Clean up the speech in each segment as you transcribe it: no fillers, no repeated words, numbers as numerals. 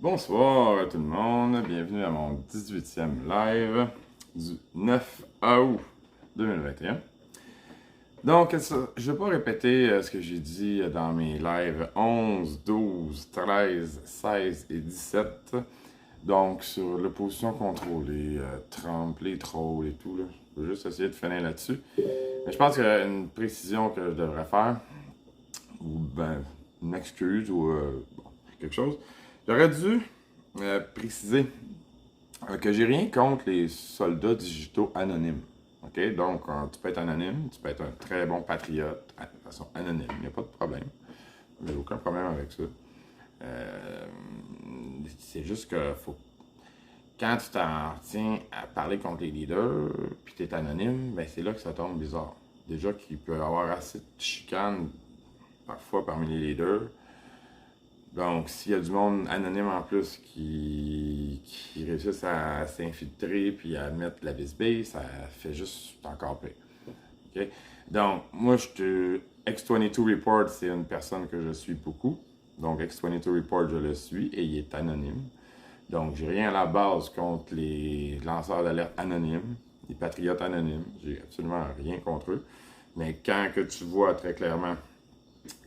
Bonsoir à tout le monde, bienvenue à mon 18e live du 9 août 2021. Donc, je ne vais pas répéter ce que j'ai dit dans mes lives 11, 12, 13, 16 et 17. Donc, sur l'opposition contrôlée, Trump, les trolls et tout, là. Je vais juste essayer de finir là-dessus. Mais je pense qu'il y a une précision que je devrais faire, ou ben, une excuse, ou bon, quelque chose. J'aurais dû préciser que j'ai rien contre les soldats digitaux anonymes. OK? Donc, tu peux être anonyme, tu peux être un très bon patriote de façon anonyme. Il n'y a pas de problème. J'ai aucun problème avec ça. Euh, c'est juste que faut, quand tu t'en tiens à parler contre les leaders, puis tu es anonyme, ben c'est là que ça tombe bizarre. Déjà qu'il peut y avoir assez de chicanes parfois parmi les leaders. Donc, s'il y a du monde anonyme en plus qui réussissent à s'infiltrer puis à mettre la vis ça fait juste encore pire. OK? Donc, moi, X22 Report, c'est une personne que je suis beaucoup. Donc, X22 Report, je le suis et il est anonyme. Donc, j'ai rien à la base contre les lanceurs d'alerte anonymes, les patriotes anonymes. J'ai absolument rien contre eux. Mais quand que tu vois très clairement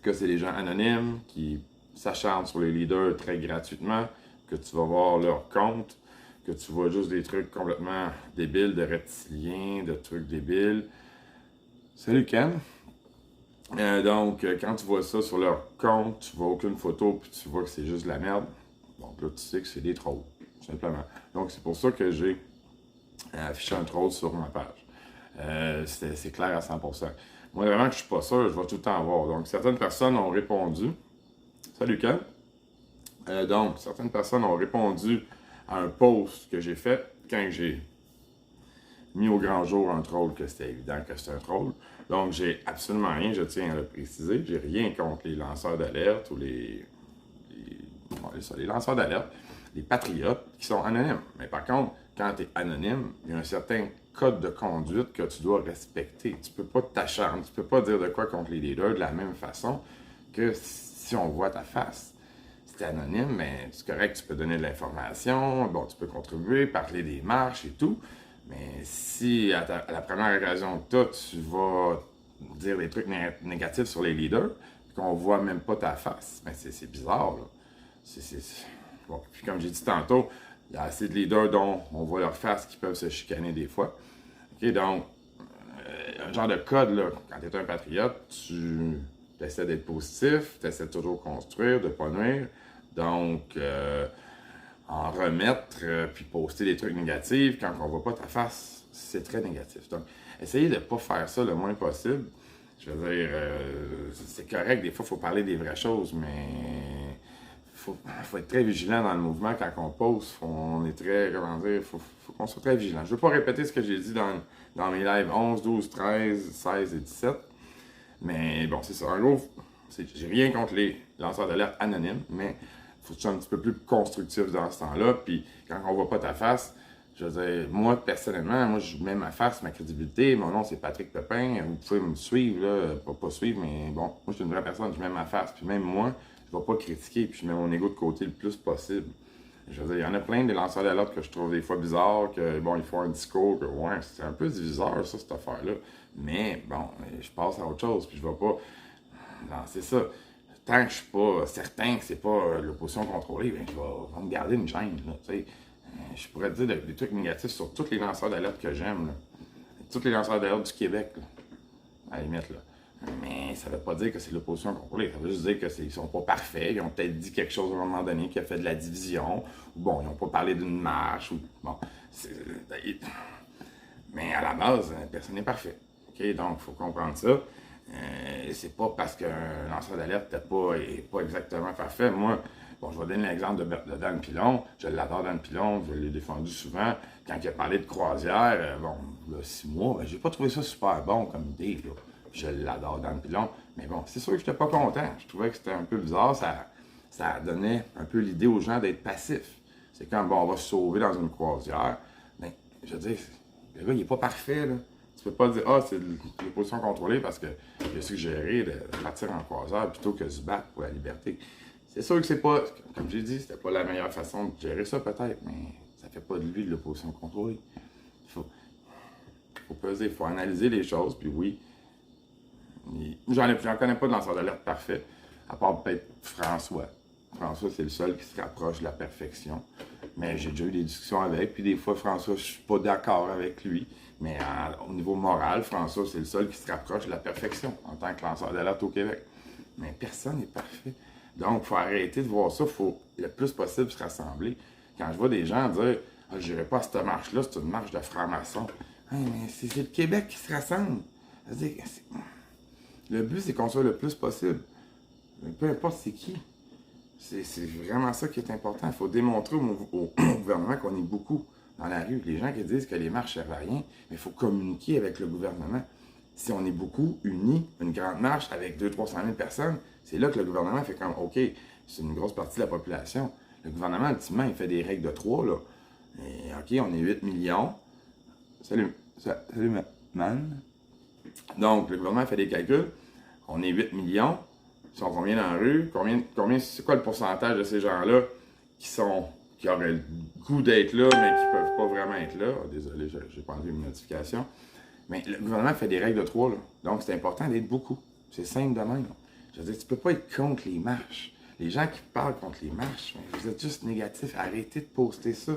que c'est des gens anonymes qui s'acharnent sur les leaders très gratuitement, que tu vas voir leur compte, que tu vois juste des trucs complètement débiles, de reptiliens, de trucs débiles. Salut Ken! Donc, quand tu vois ça sur leur compte, tu vois aucune photo, puis tu vois que c'est juste de la merde, donc là, tu sais que c'est des trolls, tout simplement. Donc, c'est pour ça que j'ai affiché un troll sur ma page. C'est clair à 100%. Moi, vraiment que je suis pas sûr, je vais tout le temps voir. Donc, certaines personnes ont répondu. Salut Ken! Donc, certaines personnes ont répondu à un post que j'ai fait quand j'ai mis au grand jour un troll, que c'était évident que c'était un troll. Donc, j'ai absolument rien, je tiens à le préciser. J'ai rien contre les lanceurs d'alerte ou les lanceurs d'alerte, les patriotes qui sont anonymes. Mais par contre, quand tu es anonyme, il y a un certain code de conduite que tu dois respecter. Tu peux pas t'acharner, tu peux pas dire de quoi contre les leaders de la même façon que si on voit ta face. Si tu es anonyme, mais c'est correct, tu peux donner de l'information, bon, tu peux contribuer, parler des marches et tout. Mais si à la première occasion que tu vas dire des trucs négatifs sur les leaders, puis qu'on voit même pas ta face, ben c'est bizarre, là. Bon, puis comme j'ai dit tantôt, il y a assez de leaders dont on voit leur face qui peuvent se chicaner des fois. OK, donc, un genre de code, là, quand tu es un patriote, tu essaies d'être positif, tu essaies de toujours construire, de ne pas nuire. Donc, en remettre, puis poster des trucs négatifs, quand on voit pas ta face, c'est très négatif. Donc, essayez de ne pas faire ça le moins possible. Je veux dire, c'est correct, des fois, il faut parler des vraies choses, mais faut être très vigilant dans le mouvement quand on poste. On est très, comment dire, faut qu'on soit très vigilant. Je ne veux pas répéter ce que j'ai dit dans mes lives 11, 12, 13, 16 et 17, mais bon, c'est ça. En gros, j'ai rien contre les lanceurs d'alerte anonymes, mais faut que tu sois un petit peu plus constructif dans ce temps-là. Puis quand on voit pas ta face, je veux dire, moi, personnellement, moi, je mets ma face, ma crédibilité. Mon nom, c'est Patrick Pepin. Vous pouvez me suivre, là. Pas suivre, mais bon, moi, je suis une vraie personne. Je mets ma face. Puis même moi, je vais pas critiquer. Puis je mets mon ego de côté le plus possible. Je veux dire, il y en a plein des lanceurs d'alerte que je trouve des fois bizarres, que bon, ils font un discours, que ouais, c'est un peu diviseur, ça, cette affaire-là. Mais bon, je passe à autre chose. Puis je vais pas. Non, c'est ça. Tant que je suis pas certain que c'est pas l'opposition contrôlée, ben, je vais me garder une gêne, là, tu sais. Je pourrais te dire des trucs négatifs sur tous les lanceurs d'alerte que j'aime, là. Tous les lanceurs d'alerte du Québec, là, à la limite, là. Mais ça veut pas dire que c'est l'opposition contrôlée. Ça veut juste dire qu'ils sont pas parfaits. Ils ont peut-être dit quelque chose à un moment donné qui a fait de la division. Ou bon, ils n'ont pas parlé d'une marche. Ou, bon, mais à la base, personne n'est parfait. OK? Donc, il faut comprendre ça. C'est pas parce qu'un lanceur d'alerte n'est pas exactement parfait. Moi, bon, je vais donner l'exemple de Dan Pilon. Je l'adore, Dan Pilon. Je l'ai défendu souvent. Quand il a parlé de croisière, bon, là, 6 mois, ben, j'ai pas trouvé ça super bon comme idée, là. Je l'adore, Dan Pilon. Mais bon, c'est sûr que je n'étais pas content. Je trouvais que c'était un peu bizarre. Ça donnait un peu l'idée aux gens d'être passifs. C'est quand, bon, on va se sauver dans une croisière. Mais, je veux dire, le gars, il n'est pas parfait, là. Tu peux pas dire, ah, c'est l'opposition contrôlée parce qu'il a suggéré de partir en croisière plutôt que de se battre pour la liberté. C'est sûr que c'est pas, comme j'ai dit, c'était pas la meilleure façon de gérer ça peut-être, mais ça fait pas de lui de l'opposition contrôlée. Faut peser, il faut analyser les choses, puis oui, j'en connais pas de lanceur d'alerte parfait, à part peut-être François. François, c'est le seul qui se rapproche de la perfection. Mais j'ai déjà eu des discussions avec, puis des fois, François, je suis pas d'accord avec lui. Mais au niveau moral, François, c'est le seul qui se rapproche de la perfection en tant que lanceur d'alerte au Québec. Mais personne n'est parfait. Donc, il faut arrêter de voir ça. Il faut le plus possible se rassembler. Quand je vois des gens dire ah, je n'irai pas à cette marche-là, c'est une marche de francs-maçons. Hey, mais c'est le Québec qui se rassemble. Le but, c'est qu'on soit le plus possible. Peu importe c'est qui. C'est vraiment ça qui est important. Il faut démontrer au gouvernement qu'on est beaucoup dans la rue. Les gens qui disent que les marches ne servent à rien, mais il faut communiquer avec le gouvernement. Si on est beaucoup unis, une grande marche avec 200-300 000 personnes, c'est là que le gouvernement fait comme, OK, c'est une grosse partie de la population. Le gouvernement, ultimement, il fait des règles de 3, là. Et, OK, on est 8 millions. Salut man. Donc, le gouvernement fait des calculs. On est 8 millions. Ils sont combien dans la rue? C'est quoi le pourcentage de ces gens-là qui auraient le goût d'être là, mais qui ne peuvent pas vraiment être là? Oh, désolé, je n'ai pas enlevé une notification. Mais le gouvernement fait des règles de 3, là. Donc, c'est important d'être beaucoup. C'est simple de même. Je veux dire, tu ne peux pas être contre les marches. Les gens qui parlent contre les marches, vous êtes juste négatifs. Arrêtez de poster ça.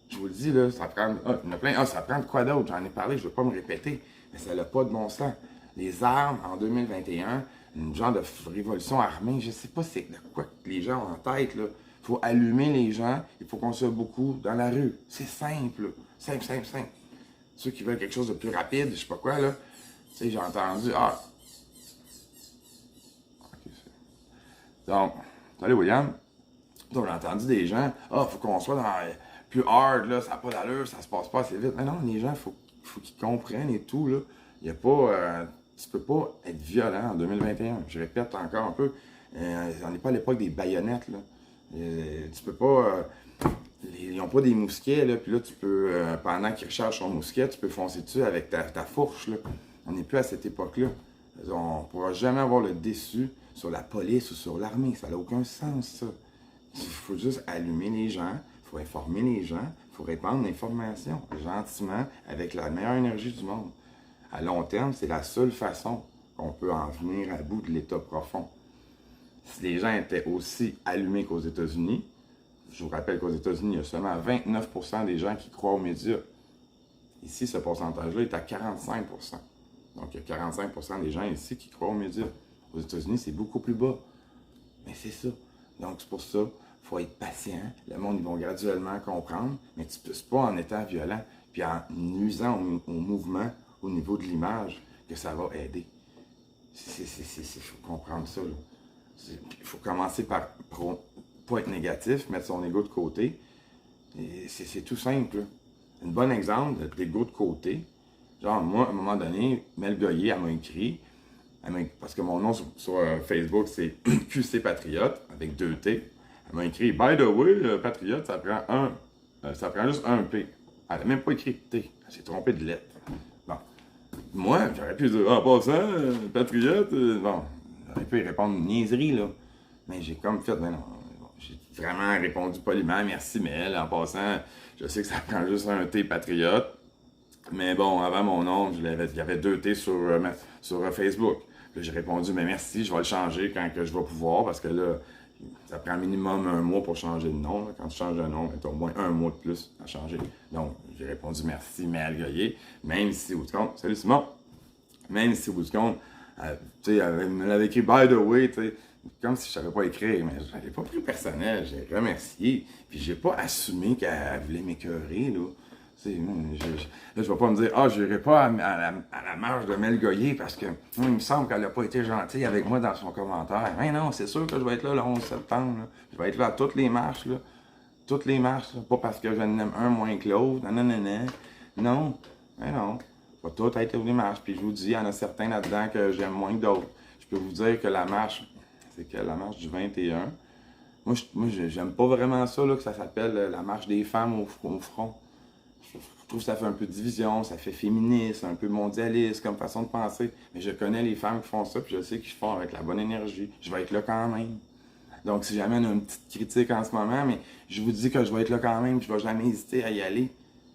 Je vous le dis, là, ça prend... il y en a plein. Ça prend de quoi d'autre? J'en ai parlé, je ne veux pas me répéter. Mais ça n'a pas de bon sens. Les armes, en 2021, une genre de révolution armée, je ne sais pas c'est de quoi que les gens ont en tête, là. Il faut allumer les gens, il faut qu'on soit beaucoup dans la rue. C'est simple, là. Simple, simple, simple. Ceux qui veulent quelque chose de plus rapide, je sais pas quoi, là. Tu sais, j'ai entendu, donc, salut William. Donc, j'ai entendu des gens, faut qu'on soit dans plus hard, là, ça n'a pas d'allure, ça se passe pas assez vite. Mais non, les gens, faut qu'ils comprennent et tout, là. Il y a pas, tu peux pas être violent en 2021. Je répète encore un peu, on n'est pas à l'époque des baïonnettes, là. Tu peux pas, ils n'ont pas des mousquets, là, puis là, tu peux, pendant qu'ils rechargent son mousquet, tu peux foncer dessus avec ta fourche, là. On n'est plus à cette époque-là. On ne pourra jamais avoir le déçu sur la police ou sur l'armée. Ça n'a aucun sens, ça. Il faut juste allumer les gens, il faut informer les gens, il faut répandre l'information gentiment, avec la meilleure énergie du monde. À long terme, c'est la seule façon qu'on peut en venir à bout de l'état profond. Si les gens étaient aussi allumés qu'aux États-Unis, je vous rappelle qu'aux États-Unis, il y a seulement 29% des gens qui croient aux médias. Ici, ce pourcentage-là est à 45%. Donc, il y a 45% des gens ici qui croient aux médias. Aux États-Unis, c'est beaucoup plus bas. Mais c'est ça. Donc, c'est pour ça qu'il faut être patient. Le monde, ils vont graduellement comprendre, mais tu ne pousses pas en étant violent, puis en nuisant au mouvement, au niveau de l'image, que ça va aider. Il faut comprendre ça, là. Il faut commencer par pas être négatif, mettre son ego de côté. C'est tout simple, là. Un bon exemple d'ego de côté. Genre, moi, à un moment donné, Mel Goyer, elle m'a écrit, parce que mon nom sur Facebook, c'est QC Patriote, avec 2 T. Elle m'a écrit, by the way, Patriote, ça prend juste un P. Elle n'a même pas écrit T. Elle s'est trompée de lettre. Bon. Moi, j'aurais pu dire, en passant, Patriote, bon, j'aurais pu y répondre une niaiserie, là. Mais j'ai comme fait, ben non, j'ai vraiment répondu poliment, merci Mel, en passant, je sais que ça prend juste un T Patriote. Mais bon, avant mon nom, il y avait 2 T sur Facebook. Là, j'ai répondu, mais merci, je vais le changer quand que je vais pouvoir, parce que là, ça prend minimum 1 mois pour changer de nom. Là. Quand tu changes de nom, tu as au moins 1 mois de plus à changer. Donc, j'ai répondu merci, Mel Goyer, même si, au bout du compte, salut Simon, même si, au bout du compte, tu sais, elle me l'avait écrit by the way, tu sais, comme si je savais pas écrire, mais je l'avais pas pris personnel, j'ai remercié, puis j'ai pas assumé qu'elle voulait m'écœurer, là. Là, je vais pas me dire, je n'irai pas à la marche de Mel Goyer parce que il me semble qu'elle n'a pas été gentille avec moi dans son commentaire. Mais non, c'est sûr que je vais être là le 11 septembre. Là. Je vais être là à toutes les marches. Là. Toutes les marches. Là. Pas parce que je n'aime un moins que l'autre. Non, non, non, non. Non, mais non. Je vais tout être aux marches. Puis je vous dis, il y en a certains là-dedans que j'aime moins que d'autres. Je peux vous dire que la marche, c'est que la marche du 21. Moi, j'aime pas vraiment ça, là, que ça s'appelle la marche des femmes au front. Je trouve que ça fait un peu de division, ça fait féministe, un peu mondialiste comme façon de penser. Mais je connais les femmes qui font ça, puis je sais qu'ils font avec la bonne énergie. Je vais être là quand même. Donc, si jamais on a une petite critique en ce moment, mais je vous dis que je vais être là quand même, je ne vais jamais hésiter à y aller.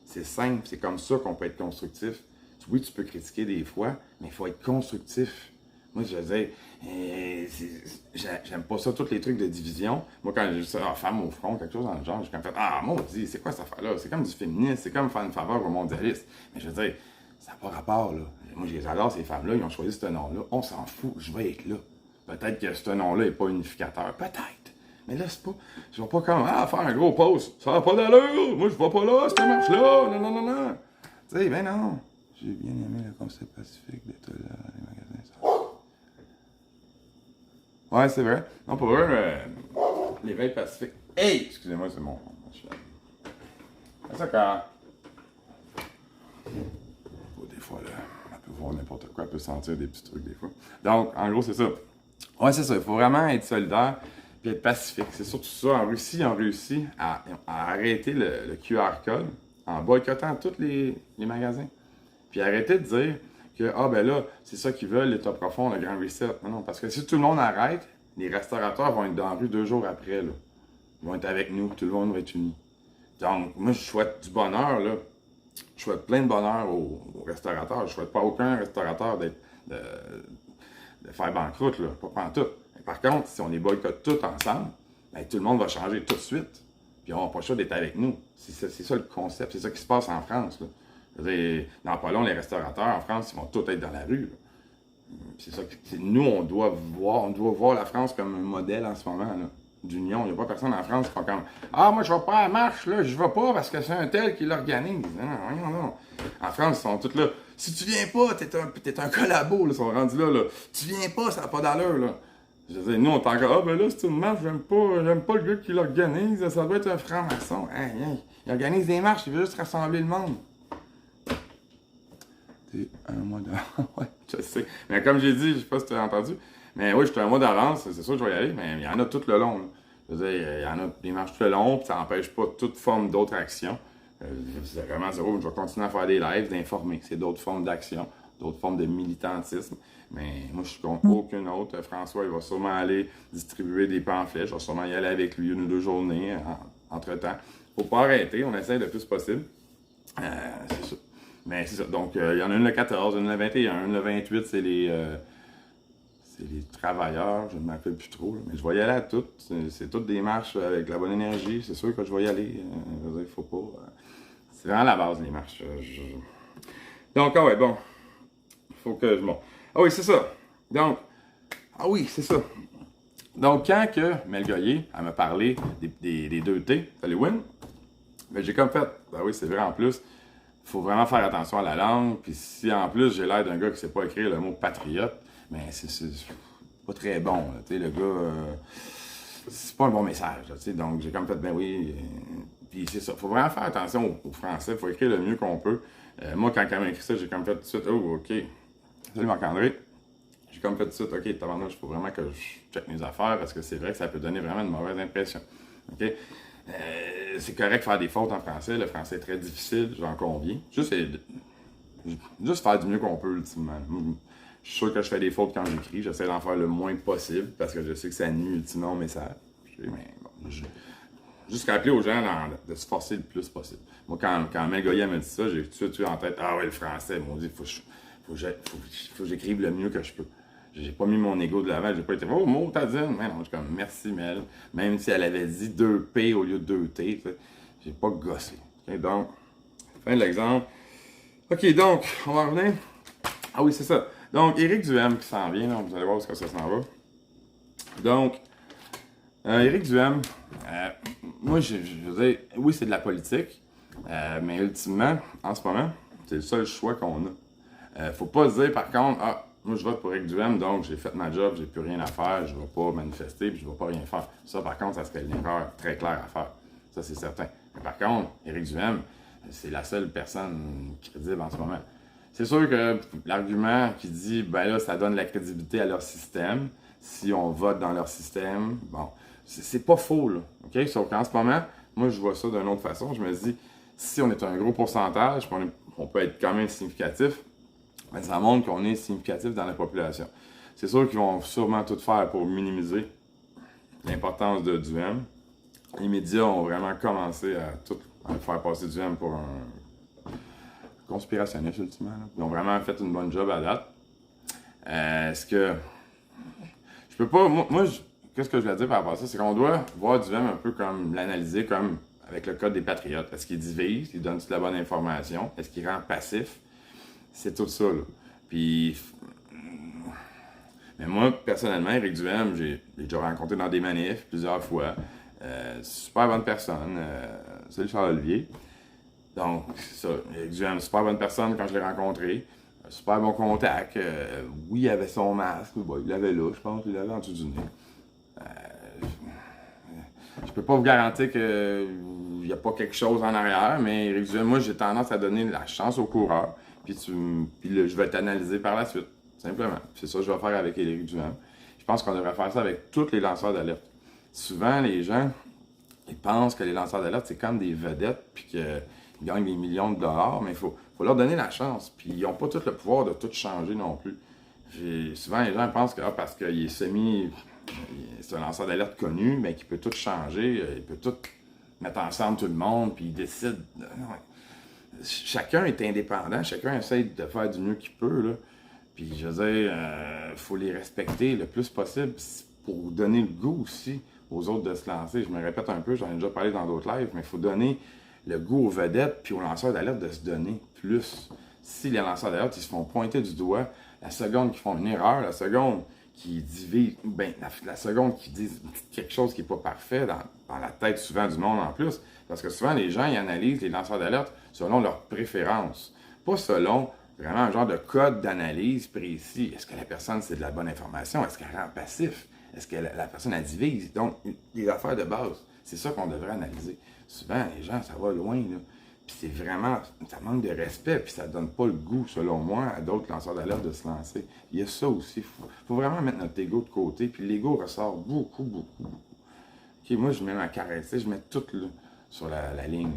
C'est simple, c'est comme ça qu'on peut être constructif. Oui, tu peux critiquer des fois, mais il faut être constructif. Moi, je veux dire, j'aime pas ça, tous les trucs de division. Moi, quand j'ai ça, femme au front, quelque chose dans le genre, j'ai comme fait, ah, maudit, c'est quoi cette affaire-là? C'est comme du féminisme, c'est comme faire une faveur aux mondialistes. Mais je veux dire, ça n'a pas rapport, là. Moi, j'adore ces femmes-là, ils ont choisi ce nom-là. On s'en fout, je vais être là. Peut-être que ce nom-là n'est pas unificateur. Peut-être. Mais là, c'est pas. Je vais pas comme, faire un gros post. Ça n'a pas d'allure. Moi, je vais pas là, cette marche-là. Non, non, non, non. Tu sais, ben non. J'ai bien aimé le concept pacifique d'être là, les magasins. Ouais, c'est vrai. Non, pour eux, l'éveil pacifique. Hey! Excusez-moi, c'est mon chien. C'est ça quand. Des fois, là, elle peut voir n'importe quoi, elle peut sentir des petits trucs des fois. Donc, en gros, c'est ça. Ouais, c'est ça. Il faut vraiment être solidaire et être pacifique. C'est surtout ça. En Russie, ils ont réussi à arrêter le QR code en boycottant tous les magasins. Puis arrêter de dire que, ben là, c'est ça qu'ils veulent, l'État profond, le grand reset. Non, non, parce que si tout le monde arrête, les restaurateurs vont être dans la rue 2 jours après, là. Ils vont être avec nous, tout le monde va être uni. Donc, moi, je souhaite du bonheur, là. Je souhaite plein de bonheur aux restaurateurs. Je souhaite pas aucun restaurateur de faire banqueroute, là. Pas pantoute. Mais par contre, si on les boycotte tous ensemble, ben, tout le monde va changer tout de suite. Puis on n'a pas le choix d'être avec nous. C'est ça le concept. C'est ça qui se passe en France, là. Dans pas long, les restaurateurs en France, ils vont tous être dans la rue. C'est ça que nous, on doit voir la France comme un modèle en ce moment, là, d'union. Il n'y a pas personne en France qui fait comme moi, je vais pas à la marche, là, je vais pas parce que c'est un tel qui l'organise. Non, non. En France, ils sont tous là. Si tu viens pas, t'es un collabo, là, ils sont rendus là. Tu viens pas, ça n'a pas d'allure, là. Je veux dire, nous, on est encore, ben là, c'est une marche, j'aime pas le gars qui l'organise, ça doit être un franc-maçon. Il organise des marches, il veut juste rassembler le monde. T'es un mois d'avance. Ouais, je sais. Mais comme j'ai dit, je sais pas si tu as entendu, mais oui, j'étais un mois d'avance, c'est sûr que je vais y aller, mais il y en a tout le long. Là. Je veux dire, il y en a des marches tout le long, puis ça n'empêche pas toute forme d'autres actions. C'est vraiment zéro, je vais continuer à faire des lives, d'informer. C'est d'autres formes d'action, d'autres formes de militantisme. Mais moi, je suis contre aucune autre. François, il va sûrement aller distribuer des pamphlets. Je vais sûrement y aller avec lui 1 ou 2 journées entre-temps. Faut pas arrêter, on essaie le plus possible. C'est ça. Mais c'est ça. Donc, il y en a une le 14, une le 21, une le 28, c'est les travailleurs, je ne m'appelle plus trop, là, mais je vais y aller à toutes. C'est toutes des marches avec la bonne énergie. C'est sûr que je vais y aller. Il faut pas. C'est vraiment la base, les marches. Donc, ouais, bon. Il faut que je. Bon. Ah oui, c'est ça. Donc, c'est ça. Donc, quand que Mel Goyer, elle m'a parlé des 2T, Halloween, ben, j'ai comme fait, ben oui, c'est vrai en plus. Il faut vraiment faire attention à la langue. Puis si en plus j'ai l'air d'un gars qui ne sait pas écrire le mot patriote, mais c'est pas très bon. Tu sais, le gars, c'est pas un bon message. Tu sais, donc j'ai comme fait, ben oui. Puis c'est ça. Il faut vraiment faire attention aux Français. Il faut écrire le mieux qu'on peut. Moi, quand elle m'a écrit ça, j'ai comme fait tout de suite, OK. Salut Marc-André. J'ai comme fait tout de suite, OK, tabarnouche, il faut vraiment que je check mes affaires parce que c'est vrai que ça peut donner vraiment une mauvaise impression. OK? C'est correct de faire des fautes en français. Le français est très difficile, j'en conviens. Juste faire du mieux qu'on peut, ultimement. Je suis sûr que je fais des fautes quand j'écris. J'essaie d'en faire le moins possible parce que je sais que ça nuit ultimement au message. Mais bon, juste rappeler aux gens de se forcer le plus possible. Moi, quand Mel Goyer m'a dit ça, j'ai tout de suite eu en tête, ah ouais, le français, ils m'ont dit, faut que j'écrive le mieux que je peux. J'ai pas mis mon ego de l'avant, j'ai pas été oh, mot, t'as dit. Mais non, je suis comme merci Mel. Même si elle avait dit 2P au lieu de 2T, j'ai pas gossé. Okay, donc, fin de l'exemple. Ok, donc, on va revenir. Ah oui, c'est ça. Donc, Éric Duhem qui s'en vient, là, vous allez voir où ça s'en va. Donc, Éric Duhem, moi, je veux dire, oui, c'est de la politique, mais ultimement, en ce moment, c'est le seul choix qu'on a. Faut pas se dire, par contre, moi, je vote pour Éric Duhem, donc j'ai fait ma job, j'ai plus rien à faire, je ne vais pas manifester, puis je ne vais pas rien faire. Ça, par contre, ça serait une erreur très claire à faire. Ça, c'est certain. Mais par contre, Éric Duhem, c'est la seule personne crédible en ce moment. C'est sûr que l'argument qui dit, ben là, ça donne la crédibilité à leur système, si on vote dans leur système, bon, c'est pas faux, là. OK? Sauf qu'en ce moment, moi, je vois ça d'une autre façon. Je me dis, si on est un gros pourcentage, puis on peut être quand même significatif, ben, ça montre qu'on est significatif dans la population. C'est sûr qu'ils vont sûrement tout faire pour minimiser l'importance de Duhem. Les médias ont vraiment commencé à faire passer Duhem pour un conspirationniste, ultimement. Là. Ils ont vraiment fait une bonne job à date. Est-ce que... Je peux pas... Qu'est-ce que je voulais dire par rapport à ça? C'est qu'on doit voir Duhem un peu comme l'analyser comme avec le code des patriotes. Est-ce qu'il divise? Il donne toute la bonne information? Est-ce qu'il rend passif? C'est tout ça, là. Puis... Mais moi, personnellement, Éric Duhem, j'ai déjà rencontré dans des manifs plusieurs fois. Super bonne personne. Salut Charles-Olivier. Donc, c'est ça. Éric Duhem, super bonne personne quand je l'ai rencontré. Super bon contact. Oui, il avait son masque. Bon, il l'avait là, je pense. Il l'avait en dessous du nez. Je peux pas vous garantir qu'il n'y a pas quelque chose en arrière, mais Éric Duhem, moi, j'ai tendance à donner la chance au coureur. Puis je vais t'analyser par la suite. Simplement. C'est ça que je vais faire avec Éric Duhem. Je pense qu'on devrait faire ça avec tous les lanceurs d'alerte. Souvent, les gens, ils pensent que les lanceurs d'alerte, c'est comme des vedettes, puis qu'ils gagnent des millions de dollars, mais il faut leur donner la chance. Puis ils n'ont pas tout le pouvoir de tout changer non plus. Souvent, les gens pensent que parce qu'il est c'est un lanceur d'alerte connu, mais qu'il peut tout changer, il peut tout mettre ensemble tout le monde, puis il décide. Non, chacun est indépendant, chacun essaie de faire du mieux qu'il peut, là. Puis, je veux dire, il faut les respecter le plus possible pour donner le goût aussi aux autres de se lancer. Je me répète un peu, j'en ai déjà parlé dans d'autres lives, mais il faut donner le goût aux vedettes puis aux lanceurs d'alerte de se donner plus. Si les lanceurs d'alerte, ils se font pointer du doigt, la seconde qu'ils font une erreur, la seconde qui divisent, ben, la seconde qui disent quelque chose qui n'est pas parfait dans la tête souvent du monde en plus, parce que souvent les gens, ils analysent les lanceurs d'alerte selon leurs préférences, pas selon vraiment un genre de code d'analyse précis. Est-ce que la personne, c'est de la bonne information? Est-ce qu'elle rend passif? Est-ce que la personne, elle divise? Donc, les affaires de base, c'est ça qu'on devrait analyser. Souvent, les gens, ça va loin, là. Puis c'est vraiment, ça manque de respect, puis ça donne pas le goût, selon moi, à d'autres lanceurs d'alerte de se lancer. Il y a ça aussi. Faut vraiment mettre notre ego de côté, puis l'ego ressort beaucoup, beaucoup, beaucoup. OK, moi, je mets ma caresse, je mets tout là, sur la ligne.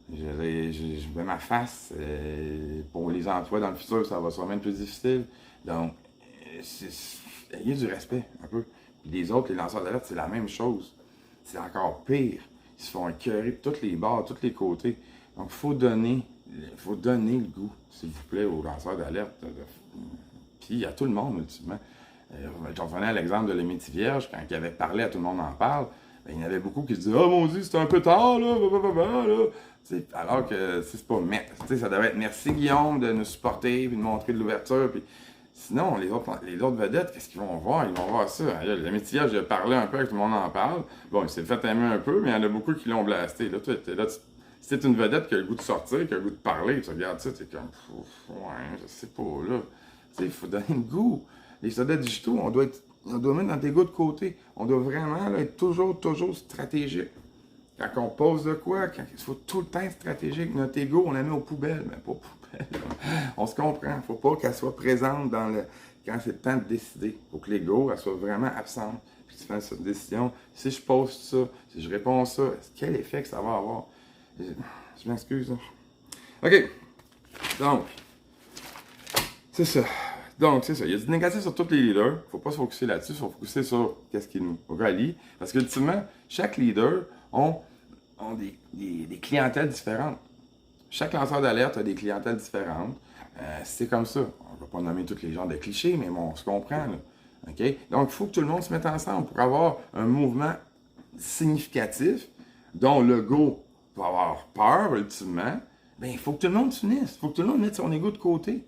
Je mets ma face. Pour les emplois dans le futur, ça va sûrement être plus difficile. Donc, il y a du respect, un peu. Puis les autres, les lanceurs d'alerte, c'est la même chose. C'est encore pire. Ils se font écœurer de tous les bords, de tous les côtés. Donc, il faut donner le goût, s'il vous plaît, aux lanceurs d'alerte. Puis à tout le monde, ultimement. Je revenais à l'exemple de l'Émétie Vierge, quand il avait parlé à Tout le monde en parle, ben, il y en avait beaucoup qui se disaient « Ah, mon Dieu, c'est un peu tard, là, là. » Alors que c'est pas ça devrait être merci Guillaume de nous supporter, puis de montrer de l'ouverture. Puis sinon, les autres vedettes, qu'est-ce qu'ils vont voir? Ils vont voir ça. L'Émétie Vierge, j'ai parlé un peu avec Tout le monde en parle. Bon, il s'est fait aimer un peu, mais il y en a beaucoup qui l'ont blasté. Là, si t'es une vedette qui a le goût de sortir, qui a le goût de parler, tu regardes ça, t'es comme ouais, je sais pas, là. Il faut donner le goût. Les soldats digitaux, on doit mettre notre ego de côté. On doit vraiment là, être toujours stratégique. Quand on pose de quoi, il faut tout le temps être stratégique. Notre ego, on la met aux poubelles, mais pas aux poubelles. On se comprend. Il ne faut pas qu'elle soit présente quand c'est le temps de décider. Il faut que l'ego, elle soit vraiment absente. Puis tu fais cette décision. Si je pose ça, si je réponds ça, quel effet que ça va avoir? Je m'excuse. Hein. OK. Donc, c'est ça. Il y a du négatif sur tous les leaders. Il ne faut pas se focusser là-dessus. Il faut se focusser sur qu'est-ce qui nous relie. Parce qu'ultimement, chaque leader ont des clientèles différentes. Chaque lanceur d'alerte a des clientèles différentes. C'est comme ça. On ne va pas nommer tous les genres de clichés, mais bon, on se comprend. Là. Okay? Donc, il faut que tout le monde se mette ensemble pour avoir un mouvement significatif dont le go va avoir peur, ultimement. Bien, il faut que tout le monde s'unisse. Il faut que tout le monde mette son ego de côté.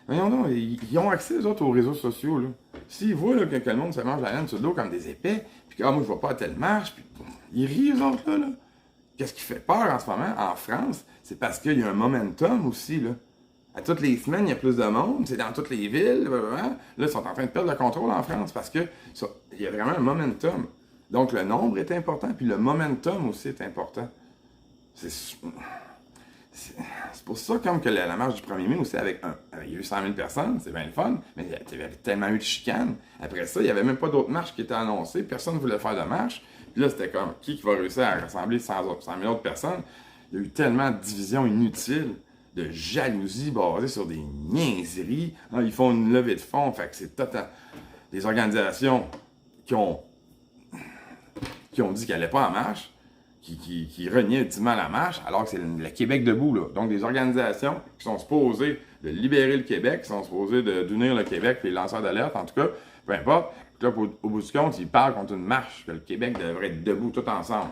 Voyons donc, ils ont accès, les autres, aux réseaux sociaux. Là. S'ils voient là, que le monde se mange la laine sur le dos comme des épais, puis que moi, je ne vais pas à telle marche, puis ils rient, eux autres, là. Qu'est-ce qui fait peur en ce moment, en France? C'est parce qu'il y a un momentum aussi, là. À toutes les semaines, il y a plus de monde, c'est dans toutes les villes. Là, ils sont en train de perdre le contrôle en France parce qu'il y a vraiment un momentum. Donc, le nombre est important, puis le momentum aussi est important. C'est pour ça, comme que la marche du 1er mai aussi, il y a eu 100 000 personnes, c'est bien le fun, mais il y avait tellement eu de chicanes. Après ça, il n'y avait même pas d'autres marches qui étaient annoncées, personne ne voulait faire de marche. Puis là, c'était comme, qui va réussir à rassembler 100 000 autres personnes? Il y a eu tellement de divisions inutiles, de jalousie basée sur des niaiseries. Ils font une levée de fonds, fait que c'est total. Des organisations qui ont qui ont dit qu'elle n'allait pas en marche, qui reniaient ultimement la marche, alors que c'est le Québec debout, là. Donc, des organisations qui sont supposées de libérer le Québec, qui sont supposées d'unir le Québec et les lanceurs d'alerte, en tout cas, peu importe. Puis là, au bout du compte, ils parlent contre une marche, que le Québec devrait être debout tout ensemble.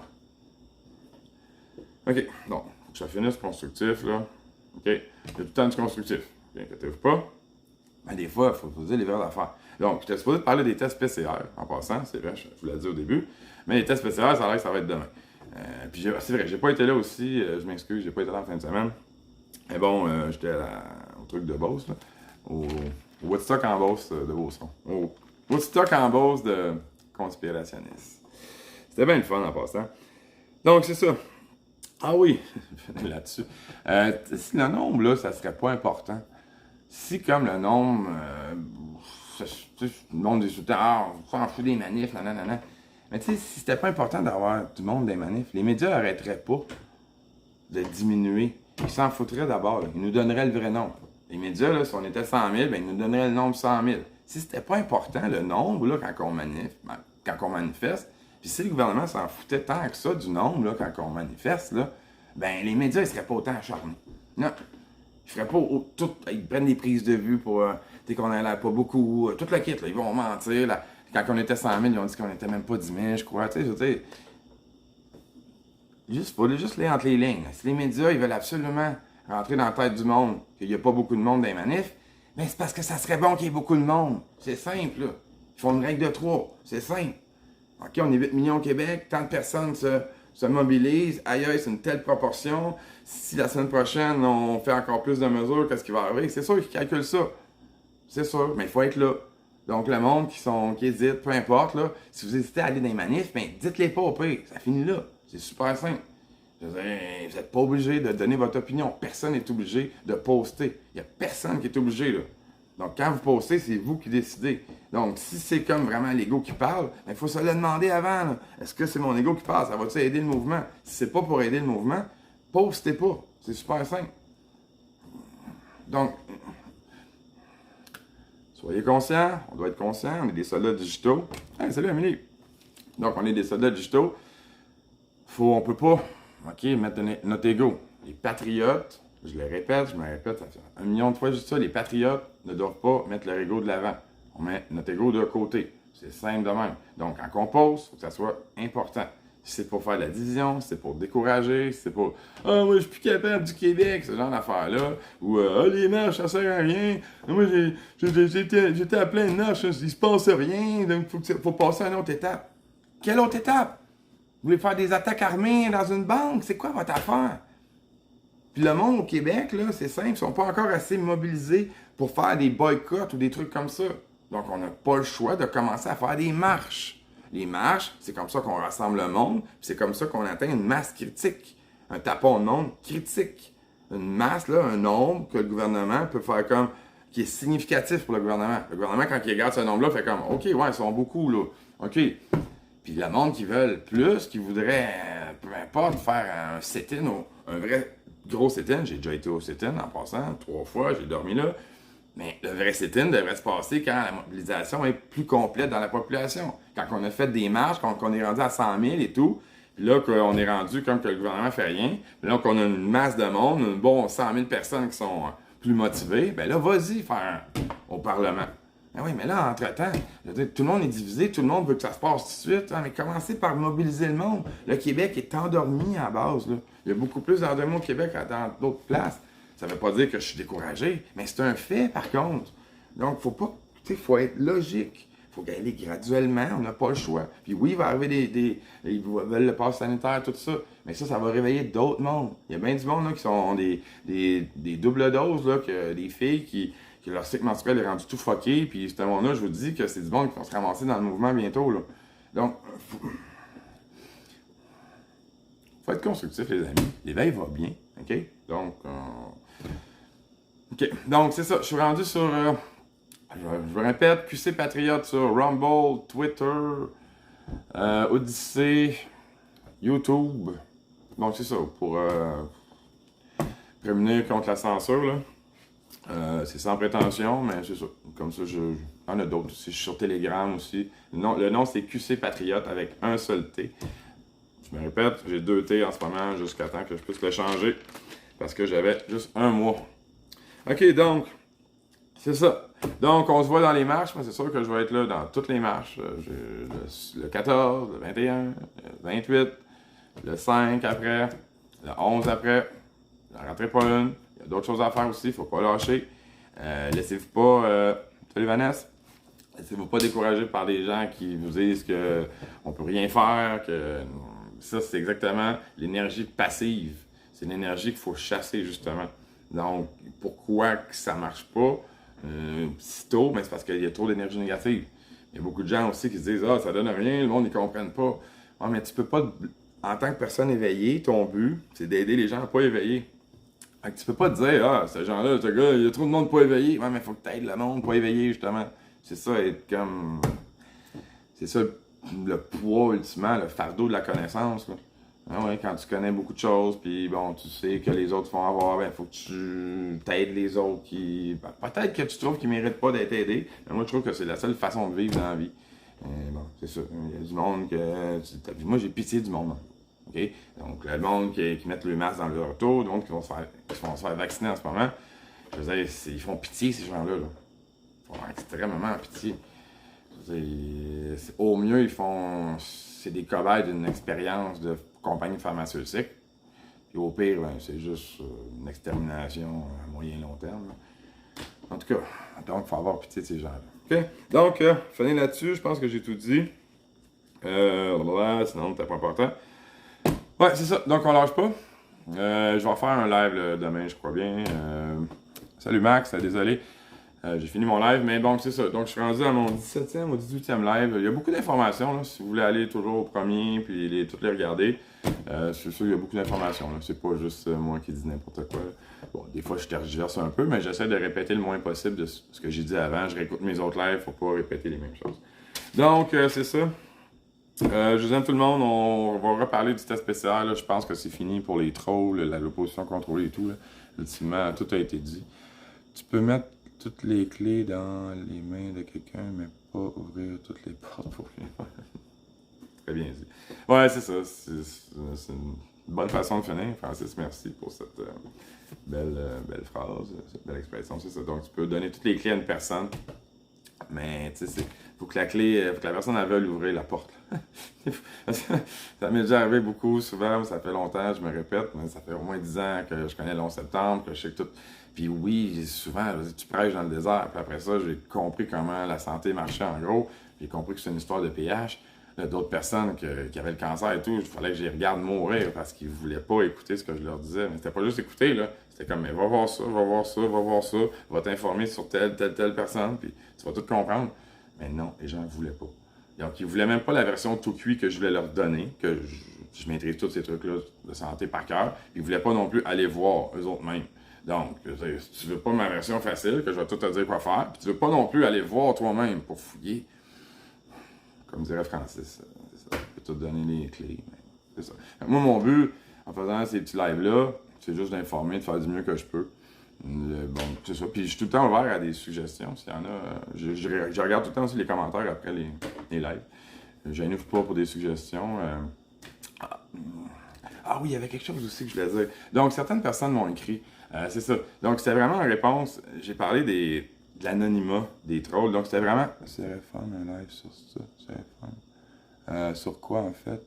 OK, donc, faut que ça finisse constructif, là. OK, il y a tout le temps du constructif. Inquiétez-vous pas. Mais des fois, il faut poser les vraies affaires. Donc, j'étais supposé te parler des tests PCR, en passant, c'est vrai, je vous l'ai dit au début. Mais les tests PCR, ça a l'air que ça va être demain. Puis c'est vrai, j'ai pas été là aussi, je m'excuse, j'ai pas été là en fin de semaine. Mais bon, j'étais au truc de Beauce, là, au Woodstock en Beauce de Beauceron. Au Woodstock en Beauce de conspirationnistes. C'était bien le fun en passant. Donc, c'est ça. Ah oui, là-dessus. Si le nombre, là, ça serait pas important. Si, comme le nombre, le nombre des soutiens, on s'en fout des manifs, nanana. Mais tu sais, si c'était pas important d'avoir du monde des manifs, les médias arrêteraient pas de diminuer. Ils s'en foutraient d'abord. Là. Ils nous donneraient le vrai nombre. Les médias, là, si on était 100 000, ben, ils nous donneraient le nombre 100 000. Si c'était pas important, le nombre, là, quand on manifeste, puis si le gouvernement s'en foutait tant que ça du nombre, là, quand on manifeste, là, ben, les médias, ils seraient pas autant acharnés. Non. Ils feraient pas ils prennent des prises de vue pour qu'on en a pas beaucoup. Tout le kit, là, ils vont mentir. Là. Quand on était 100 000, ils ont dit qu'on était même pas 10 000, je crois. Tu sais, faut juste lire entre les lignes. Si les médias, ils veulent absolument rentrer dans la tête du monde qu'il n'y a pas beaucoup de monde dans les manifs, ben c'est parce que ça serait bon qu'il y ait beaucoup de monde. C'est simple, là. Ils font une règle de 3. C'est simple. OK, on est 8 millions au Québec, tant de personnes se mobilisent. Aïe, c'est une telle proportion. Si la semaine prochaine, on fait encore plus de mesures, qu'est-ce qui va arriver? C'est sûr qu'ils calculent ça. C'est sûr, mais il faut être là. Donc, le monde qui hésite, peu importe, là, si vous hésitez à aller dans les manifs, ben, dites-les pas au pire. Ça finit là. C'est super simple. Je veux dire, vous n'êtes pas obligé de donner votre opinion. Personne n'est obligé de poster. Il n'y a personne qui est obligé, là. Donc, quand vous postez, c'est vous qui décidez. Donc, si c'est comme vraiment l'ego qui parle, il faut se le demander avant. Là. Est-ce que c'est mon ego qui parle? Ça va-tu aider le mouvement? Si c'est pas pour aider le mouvement, postez pas. C'est super simple. Donc, soyez conscients. On doit être conscients. On est des soldats digitaux. Hey, salut Amélie! Donc, on est des soldats digitaux. On peut pas, mettre notre ego. Les patriotes, je le répète, je me répète, ça fait 1 million de fois juste ça, les patriotes ne doivent pas mettre leur ego de l'avant. On met notre ego de côté. C'est simple de même. Donc, quand on pose, il faut que ça soit important. Si c'est pour faire de la division, si c'est pour décourager, si c'est pour « Ah, moi, je suis plus capable du Québec », ce genre d'affaires-là. Ou « Ah, les marches, ça sert à rien. Moi, j'étais à plein de marches, il se passe rien. Donc, il faut passer à une autre étape. » Quelle autre étape? Vous voulez faire des attaques armées dans une banque? C'est quoi votre affaire? Puis le monde au Québec, là, c'est simple, ils ne sont pas encore assez mobilisés pour faire des boycotts ou des trucs comme ça. Donc, on n'a pas le choix de commencer à faire des marches. Les marches, c'est comme ça qu'on rassemble le monde, puis c'est comme ça qu'on atteint une masse critique. Un tapon de monde critique. Une masse, là, un nombre que le gouvernement peut faire comme, qui est significatif pour le gouvernement. Le gouvernement, quand il regarde ce nombre-là, fait comme, OK, ouais, ils sont beaucoup, là. OK. Puis le monde qui veut plus, qui voudrait, peu importe, faire un sit-in, un vrai gros sit-in, j'ai déjà été au sit-in en passant, 3 fois, j'ai dormi là, mais le vrai sit-in devrait se passer quand la mobilisation est plus complète dans la population. Quand on a fait des marches, quand on est rendu à 100 000 et tout, puis là qu'on est rendu comme que le gouvernement fait rien, puis là qu'on a une masse de monde, un bon 100 000 personnes qui sont plus motivées, ben là, vas-y faire au Parlement. Ben oui, mais là, entre-temps, je veux dire, tout le monde est divisé, tout le monde veut que ça se passe tout de suite. Hein, mais commencez par mobiliser le monde. Le Québec est endormi à base. Là. Il y a beaucoup plus d'endormis au Québec que dans d'autres places. Ça ne veut pas dire que je suis découragé, mais c'est un fait, par contre. Donc, il faut être logique. Il faut y aller graduellement, on n'a pas le choix. Puis oui, il va arriver ils veulent le pass sanitaire, tout ça. Mais ça va réveiller d'autres mondes. Il y a bien du monde là, qui ont des doubles doses, là, des filles qui leur cycle menstruel est rendu tout fucké, puis ce monde-là, je vous dis que c'est du monde qui va se ramasser dans le mouvement bientôt, là. Donc, faut être constructif, les amis. L'éveil va bien, OK? Donc, c'est ça. Je suis rendu sur, je vous répète, QC Patriote sur Rumble, Twitter, Odyssey, YouTube. Donc, c'est ça, pour prémunir contre la censure, là. C'est sans prétention, mais c'est ça. Comme ça, il y en a d'autres aussi. Je suis sur Telegram aussi. Le nom c'est QC Patriote avec un seul T. Je me répète, j'ai 2 T en ce moment jusqu'à temps que je puisse le changer. Parce que j'avais juste un mois. Ok, donc, c'est ça. Donc, on se voit dans les marches. Moi, c'est sûr que je vais être là dans toutes les marches. Le 14, le 21, le 28, le 5 après, le 11 après. J'en raterai pas une. Il y a d'autres choses à faire aussi, il faut pas lâcher. Laissez-vous pas. Salut Vanessa. Laissez-vous pas décourager par des gens qui vous disent que on peut rien faire, que ça, c'est exactement l'énergie passive. C'est l'énergie qu'il faut chasser, justement. Donc, pourquoi que ça marche pas si tôt? Ben, c'est parce qu'il y a trop d'énergie négative. Il y a beaucoup de gens aussi qui se disent « Ah, ça donne rien, le monde ne comprenne pas. » Ah, mais tu peux pas, en tant que personne éveillée, ton but, c'est d'aider les gens à pas éveiller. Fait que tu peux pas te dire, ah, ce genre-là, ce gars, il y a trop de monde pas éveillé. Ouais, mais il faut que tu aides le monde pas éveillé, justement. C'est ça, être comme. C'est ça le poids, ultimement, le fardeau de la connaissance. Là. Ah ouais, quand tu connais beaucoup de choses, puis bon, tu sais que les autres font avoir, ben, faut que tu t'aides les autres qui. Ben, peut-être que tu trouves qu'ils méritent pas d'être aidés, mais moi, je trouve que c'est la seule façon de vivre dans la vie. Bon, c'est ça. Il y a du monde que. Moi, j'ai pitié du monde. Okay? Donc, le monde qui mettent le masque dans leur auto, le monde qui vont se faire vacciner en ce moment, je veux dire, ils font pitié, ces gens-là. Là. Ils font extrêmement pitié. Au mieux, ils font. C'est des cobayes d'une expérience de compagnie pharmaceutique. Puis au pire, ben, c'est juste une extermination à moyen et long terme. Là. En tout cas, donc, il faut avoir pitié de ces gens-là. OK? Donc, finir là-dessus, je pense que j'ai tout dit. Sinon, c'était pas important. Ouais, c'est ça. Donc, on lâche pas. Je vais faire un live là, demain, je crois bien. Salut Max, désolé. J'ai fini mon live, mais bon, c'est ça. Donc, je suis rendu à mon 17e ou 18e live. Il y a beaucoup d'informations, là, si vous voulez aller toujours au premier puis toutes les regarder. C'est sûr, il y a beaucoup d'informations. Là. C'est pas juste moi qui dis n'importe quoi. Là. Bon, des fois, je tergiverse un peu, mais j'essaie de répéter le moins possible de ce que j'ai dit avant. Je réécoute mes autres lives pour pas répéter les mêmes choses. Donc, c'est ça. Je vous aime tout le monde. On va reparler du test spécial. Là. Je pense que c'est fini pour les trolls, l'opposition contrôlée et tout. Là. Ultimement, tout a été dit. Tu peux mettre toutes les clés dans les mains de quelqu'un, mais pas ouvrir toutes les portes pour lui. Très bien dit. Ouais, c'est ça. C'est une bonne façon de finir. Francis, merci pour cette belle phrase, cette belle expression. C'est ça. Donc, tu peux donner toutes les clés à une personne, mais tu sais, faut que la personne elle veuille ouvrir la porte. Ça m'est déjà arrivé beaucoup, souvent, ça fait longtemps, je me répète, mais ça fait au moins 10 ans que je connais le 11 septembre, que je sais que tout. Puis oui, souvent, tu prêches dans le désert. Puis après ça, j'ai compris comment la santé marchait en gros. J'ai compris que c'est une histoire de pH. D'autres personnes qui avaient le cancer et tout, il fallait que je les regarde mourir parce qu'ils ne voulaient pas écouter ce que je leur disais. Mais c'était pas juste écouter, là. C'était comme, mais va voir ça, va voir ça, va voir ça, va t'informer sur telle personne, puis tu vas tout comprendre. Mais non, les gens ne voulaient pas. Donc, ils ne voulaient même pas la version tout cuit que je voulais leur donner, que je maîtrise tous ces trucs-là de santé par cœur. Ils ne voulaient pas non plus aller voir eux autres mêmes. Donc, si tu veux pas ma version facile, que je vais tout te dire quoi faire, puis tu veux pas non plus aller voir toi-même pour fouiller, comme dirait Francis, c'est ça, je peux te donner les clés, mais c'est ça. Moi, mon but, en faisant ces petits lives-là, c'est juste d'informer, de faire du mieux que je peux. Bon, c'est ça. Puis je suis tout le temps ouvert à des suggestions, s'il y en a. Je regarde tout le temps aussi les commentaires après les lives. Je n'ouvre pas pour des suggestions. Ah oui, il y avait quelque chose aussi que je voulais dire. Donc, certaines personnes m'ont écrit. C'est ça. Donc, c'était vraiment en réponse. J'ai parlé de l'anonymat des trolls. Donc, c'était vraiment. Ça serait fun un live sur ça. Ça serait fun. Sur quoi, en fait?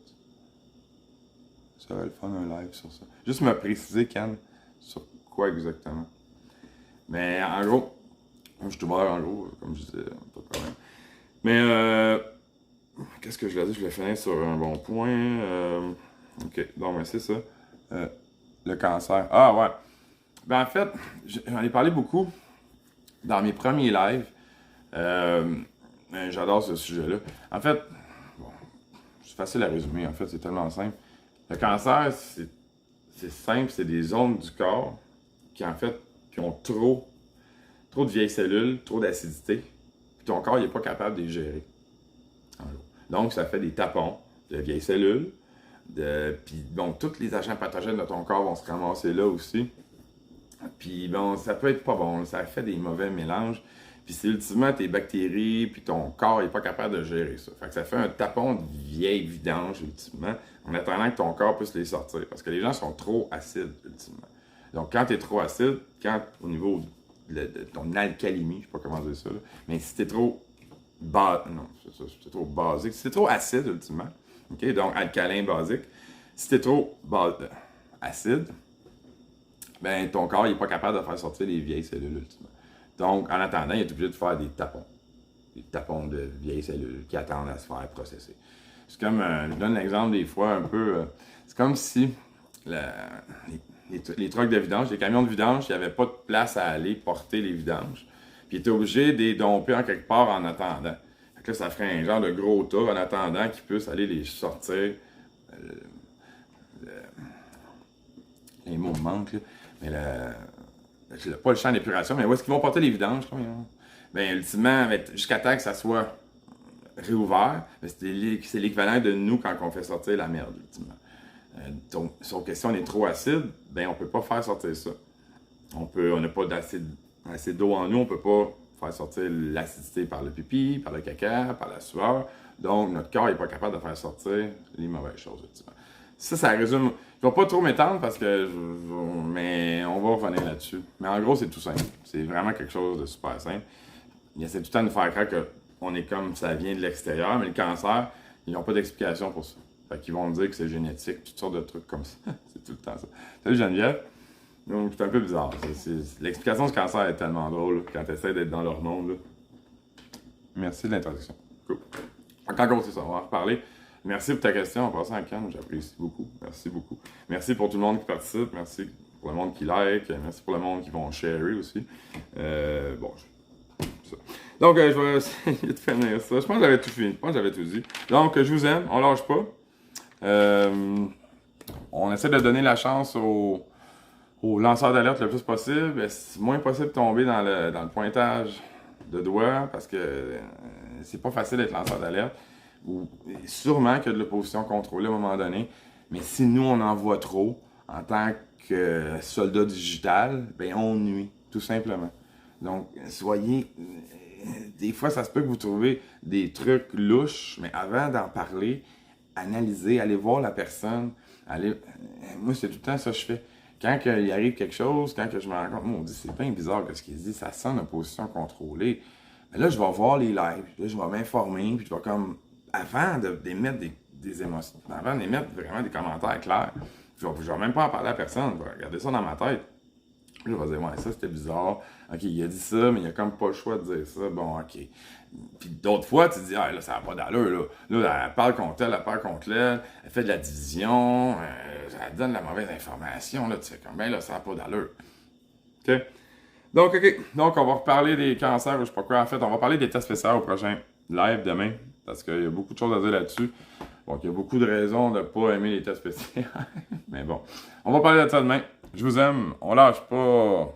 Ça serait le fun un live sur ça. Juste me préciser, Can, sur quoi exactement. Mais en gros, je suis ouvert en gros, comme je disais, pas de problème. Mais, qu'est-ce que je voulais dire? Je voulais finir sur un bon point. Ok, donc, ben, c'est ça. Le cancer. Ah, ouais. Ben, en fait, j'en ai parlé beaucoup dans mes premiers lives. J'adore ce sujet-là. En fait, bon, c'est facile à résumer. En fait, c'est tellement simple. Le cancer, c'est simple. C'est des zones du corps qui, en fait, qui ont trop de vieilles cellules, trop d'acidité. Puis ton corps, il n'est pas capable de les gérer. Donc, ça fait des tapons de vieilles cellules. Puis, bon, tous les agents pathogènes de ton corps vont se ramasser là aussi. Puis bon, ça peut être pas bon, là, ça fait des mauvais mélanges. Puis c'est ultimement tes bactéries, puis ton corps n'est pas capable de gérer ça. Fait que ça fait un tapon de vieille vidange, ultimement, en attendant que ton corps puisse les sortir. Parce que les gens sont trop acides, ultimement. Donc quand tu es trop acide, quand au niveau de ton alcalémie, je sais pas comment dire ça, là, mais si tu es trop non, c'est trop basique. Si tu es trop acide, ultimement, ok, donc alcalin basique, si tu es trop acide, ben ton corps n'est pas capable de faire sortir les vieilles cellules, ultimement. Donc, en attendant, il est obligé de faire des tapons. Des tapons de vieilles cellules qui attendent à se faire processer. C'est comme, je donne l'exemple des fois un peu, c'est comme si les trucks de vidange, les camions de vidange, il n'y avait pas de place à aller porter les vidanges. Puis ils étaient obligés de les domper en quelque part en attendant. Fait que là, ça ferait un genre de gros tas en attendant qu'ils puissent aller les sortir. Les mots me manquent, là. Mais pas le champ d'épuration, mais où est-ce qu'ils vont porter les vidanges? Bien, ultimement, jusqu'à temps que ça soit réouvert, c'est l'équivalent de nous quand on fait sortir la merde, ultimement. Donc, sauf que si on est trop acide, ben on peut pas faire sortir ça. On n'a pas assez d'eau en nous, on peut pas faire sortir l'acidité par le pipi, par le caca, par la sueur. Donc, notre corps n'est pas capable de faire sortir les mauvaises choses, ultimement. Ça résume. Je ne vais pas trop m'étendre parce que. Mais on va revenir là-dessus. Mais en gros, c'est tout simple. C'est vraiment quelque chose de super simple. Il essaie tout le temps de nous faire croire qu'on est comme ça vient de l'extérieur, mais le cancer, ils n'ont pas d'explication pour ça. Fait qu'ils vont dire que c'est génétique, toutes sortes de trucs comme ça. C'est tout le temps ça. Salut Geneviève. Donc, c'est un peu bizarre. L'explication du cancer est tellement drôle là, quand tu essaies d'être dans leur monde. Là. Merci de l'introduction. Cool. Encore, c'est ça. On va en reparler. Merci pour ta question. En passant à Cannes, j'apprécie beaucoup. Merci beaucoup. Merci pour tout le monde qui participe. Merci pour le monde qui like. Merci pour le monde qui vont sharer aussi. Ça. Donc, je vais essayer de finir ça. Je pense que j'avais tout fini. Je pense que j'avais tout dit. Donc, je vous aime. On lâche pas. On essaie de donner la chance aux lanceurs d'alerte le plus possible. C'est moins possible de tomber dans le pointage de doigts parce que c'est pas facile d'être lanceur d'alerte. Ou sûrement qu'il y a de l'opposition contrôlée à un moment donné, mais si nous on en voit trop en tant que soldat digital, ben on nuit, tout simplement. Donc, soyez. Des fois, ça se peut que vous trouvez des trucs louches, mais avant d'en parler, analysez, allez voir la personne. Moi, c'est tout le temps ça que je fais. Quand il arrive quelque chose, quand que je me rends compte, moi, on dit c'est bien bizarre ce qu'il dit, ça sent l'opposition contrôlée. Mais là, je vais voir les lives, là, je vais m'informer, puis je vais comme. Avant d'émettre des émotions, avant d'émettre vraiment des commentaires clairs, je vais même pas en parler à personne, je vais regarder ça dans ma tête. Puis là, je vais dire, ouais, ça c'était bizarre. Ok, il a dit ça, mais il a comme pas le choix de dire ça. Bon, ok. Puis d'autres fois, tu te dis, ah, là, ça n'a pas d'allure, là. Là, elle parle contre elle parle contre elle, elle fait de la division, elle donne la mauvaise information, là, tu sais, comme, ben là, ça n'a pas d'allure. Ok? Donc, ok. Donc, on va reparler des cancers, je sais pas quoi. En fait, on va parler des tests spéciaux au prochain live demain. Parce qu'il y a beaucoup de choses à dire là-dessus. Donc, il y a beaucoup de raisons de ne pas aimer les tests spéciaux. Mais bon, on va parler de ça demain. Je vous aime. On lâche pas.